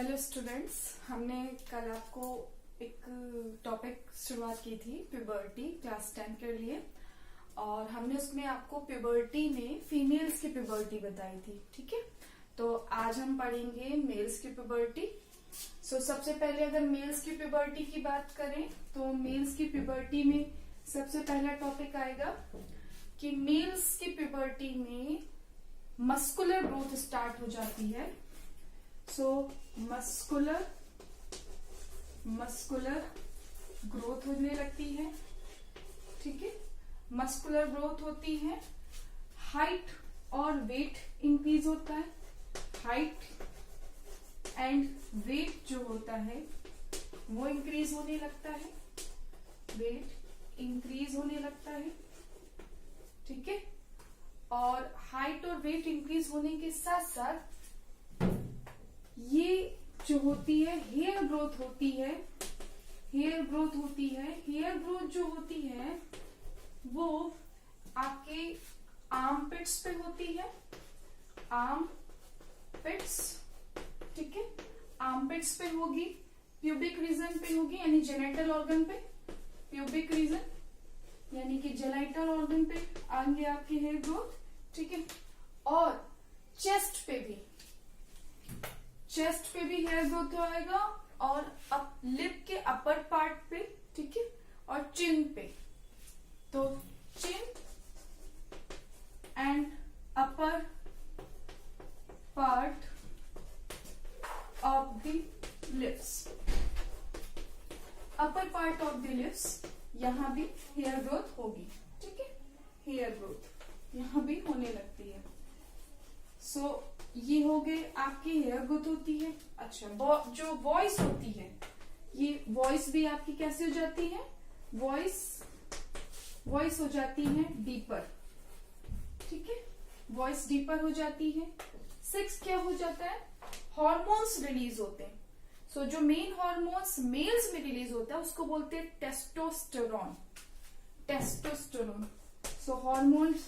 Hello students, हमने कल आपको एक टॉपिक शुरुआत की थी प्यूबर्टी क्लास 10 के लिए। और हमने उसमें आपको प्यूबर्टी में फीमेल्स की प्यूबर्टी बताई थी। ठीक है, तो आज हम पढ़ेंगे मेल्स की प्यूबर्टी। सबसे पहले अगर मेल्स की प्यूबर्टी की बात करें तो मेल्स की प्यूबर्टी में सबसे पहला टॉपिक आएगा कि मेल्स की प्यूबर्टी में मस्कुलर ग्रोथ स्टार्ट हो जाती है। मस्कुलर ग्रोथ होने लगती है। ठीक है, मस्कुलर ग्रोथ होती है, हाइट और वेट इंक्रीज होता है। हाइट एंड वेट जो होता है वो इंक्रीज होने लगता है। वेट इंक्रीज होने लगता है। ठीक है, और हाइट और वेट इंक्रीज होने के साथ साथ ये जो होती है हेयर ग्रोथ होती है। हेयर ग्रोथ जो होती है वो आपके आर्मपिट्स पे होती है। आर्मपिट्स, ठीक है, आर्मपिट्स पे होगी, प्यूबिक रीजन पे होगी यानी जेनिटल ऑर्गन पे। प्यूबिक रीजन यानी कि जेनिटल ऑर्गन पे आएंगे आपके हेयर ग्रोथ। ठीक है, और चेस्ट पे भी हेयर ग्रोथ आएगा, और लिप के अपर पार्ट पे, ठीक है, और चिन पे। तो chin and upper part of the lips, upper part of the lips, यहां भी हेयर ग्रोथ होगी। ठीक है, हेयर ग्रोथ यहां भी होने लगती है। ये हो गए आपकी हेयर ग्रोथ होती है। अच्छा, जो वॉइस होती है, ये वॉइस भी आपकी कैसे हो जाती है? वॉइस हो जाती है डीपर। ठीक है, वॉइस डीपर हो जाती है। 6 क्या हो जाता है? हॉर्मोन्स रिलीज होते हैं। जो मेन हॉर्मोन्स मेल्स में रिलीज होता है उसको बोलते हैं टेस्टोस्टेरोन। हॉर्मोन्स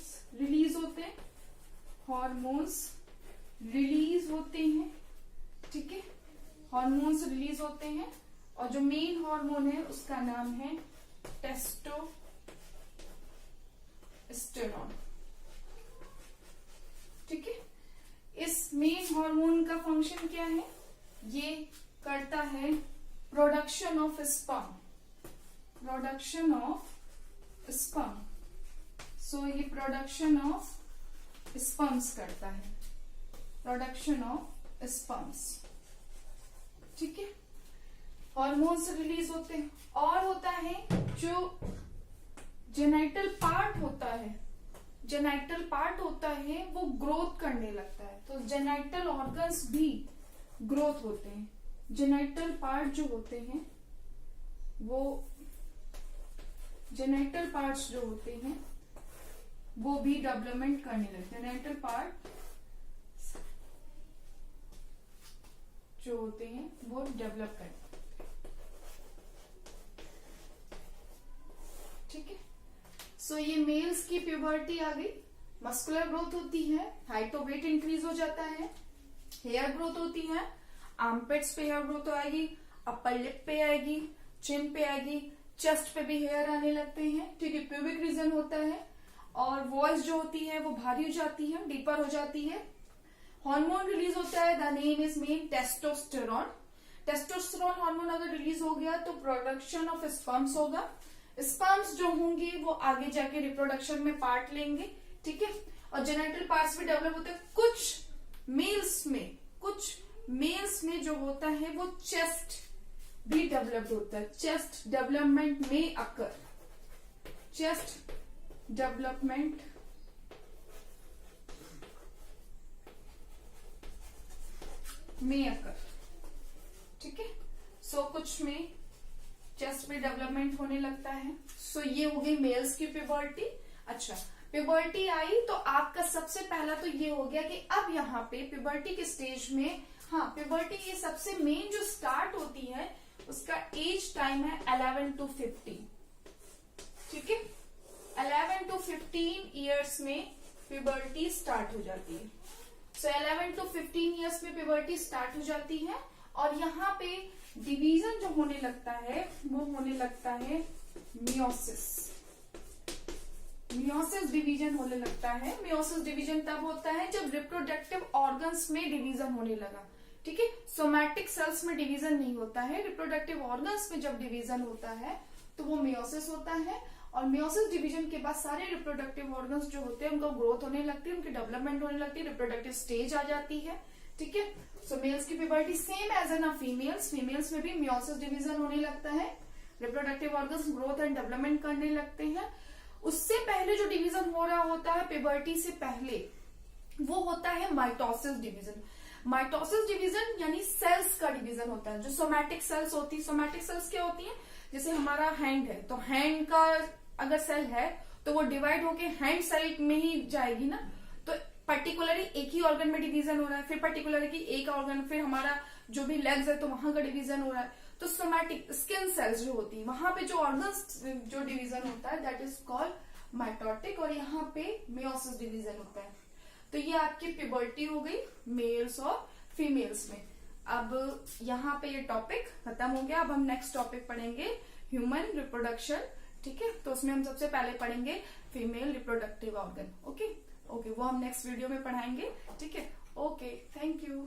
रिलीज होते हैं। ठीक है, हॉर्मोन्स रिलीज होते हैं, और जो मेन हार्मोन है उसका नाम है टेस्टोस्टेरोन। ठीक है, इस मेन हार्मोन का फंक्शन क्या है? ये करता है प्रोडक्शन ऑफ स्पर्म। ये प्रोडक्शन ऑफ स्पर्म्स करता है। Production of sperms. ठीक है, हॉर्मोन्स रिलीज होते हैं। और होता है जो जेनिटल पार्ट होता है वो ग्रोथ करने लगता है। तो जेनिटल ऑर्गन्स भी ग्रोथ होते हैं। जेनिटल पार्ट जो होते हैं वो भी डेवलपमेंट करने लगते हैं। जेनिटल पार्ट जो होते हैं वो डेवलप करते हैं। ठीक है, ये मेल्स की प्यूबर्टी आ गई। मस्कुलर ग्रोथ होती है, हाइट और वेट इंक्रीज हो जाता है, हेयर ग्रोथ होती है, आर्मपिट्स पे हेयर ग्रोथ आएगी, अपर लिप पे आएगी, चिन पे आएगी, चेस्ट पे भी हेयर आने लगते हैं। ठीक है, प्यूबिक रीजन होता है, और वॉइस जो होती है वो भारी हो जाती है, डीपर हो जाती है। हार्मोन रिलीज होता है, the name is main testosterone. Testosterone hormone अगर रिलीज हो गया तो प्रोडक्शन ऑफ स्पर्म्स होगा। स्पर्म्स जो होंगे वो आगे जाके रिप्रोडक्शन में पार्ट लेंगे। ठीक है, और जेनिटल पार्ट्स भी डेवलप होते हैं। कुछ मेल्स में जो होता है वो चेस्ट भी डेवलप्ड होता है। चेस्ट डेवलपमेंट में अकर। ठीक है, कुछ में चेस्ट पे डेवलपमेंट होने लगता है। ये हो गई मेल्स की प्यूबर्टी। अच्छा, प्यूबर्टी आई तो आपका सबसे पहला तो ये हो गया कि अब यहाँ पे प्यूबर्टी के स्टेज में, प्यूबर्टी ये सबसे मेन जो स्टार्ट होती है उसका एज टाइम है 11 to 15। ठीक है, 11 to 15 ईयर्स में प्यूबर्टी स्टार्ट हो जाती है। 11 to 15 ईयर्स में प्यूबर्टी स्टार्ट हो जाती है, और यहाँ पे डिवीजन जो होने लगता है वो होने लगता है मियोसिस। मियोसिस डिवीजन होने लगता है। मियोसिस डिवीजन तब होता है जब रिप्रोडक्टिव ऑर्गन्स में डिवीजन होने लगा, ठीक है। सोमैटिक सेल्स में डिवीजन नहीं होता है, रिप्रोडक्टिव ऑर्गन्स में जब डिवीजन होता है तो वो मियोसिस होता है। और मियोसिस डिवीजन के बाद सारे रिप्रोडक्टिव ऑर्गन्स जो होते हैं उनका ग्रोथ होने लगती है, उनकी डेवलपमेंट होने लगती है, रिप्रोडक्टिव स्टेज आ जाती है, ठीक है। सो मेल्स की प्यूबर्टी सेम एज एन फीमेल्स। फीमेल्स में भी मियोसिस डिवीजन होने लगता है, reproductive organs growth and development करने लगते हैं। उससे पहले जो डिवीजन हो रहा होता है प्यूबर्टी से पहले, वो होता है माइटोसिस डिवीजन। माइटोसिस डिवीजन यानी सेल्स का डिवीजन होता है। जो सोमैटिक सेल्स होती है, सोमैटिक सेल्स क्या होती है, जैसे हमारा हैंड है तो हैंड का अगर सेल है तो वो डिवाइड होके हैंड सेल में ही जाएगी ना, तो पर्टिकुलरली एक ही ऑर्गन में डिवीजन हो रहा है, फिर पर्टिकुलरली एक ऑर्गन, फिर हमारा जो भी लेग्स है तो वहां का डिवीजन हो रहा है। तो सोमैटिक स्किन सेल्स जो होती है वहां पे जो ऑर्गन्स जो डिवीजन होता है दैट इज कॉल्ड माइटोटिक, और यहाँ पे मियोसिस डिवीजन होता है। तो ये आपकी प्यूबर्टी हो गई मेल्स और फीमेल्स में। अब यहाँ पे ये टॉपिक खत्म हो गया। अब हम नेक्स्ट टॉपिक पढ़ेंगे ह्यूमन रिप्रोडक्शन, ठीक है। तो उसमें हम सबसे पहले पढ़ेंगे फीमेल रिप्रोडक्टिव ऑर्गन। ओके, वो हम नेक्स्ट वीडियो में पढ़ाएंगे, ठीक है। Okay, thank you.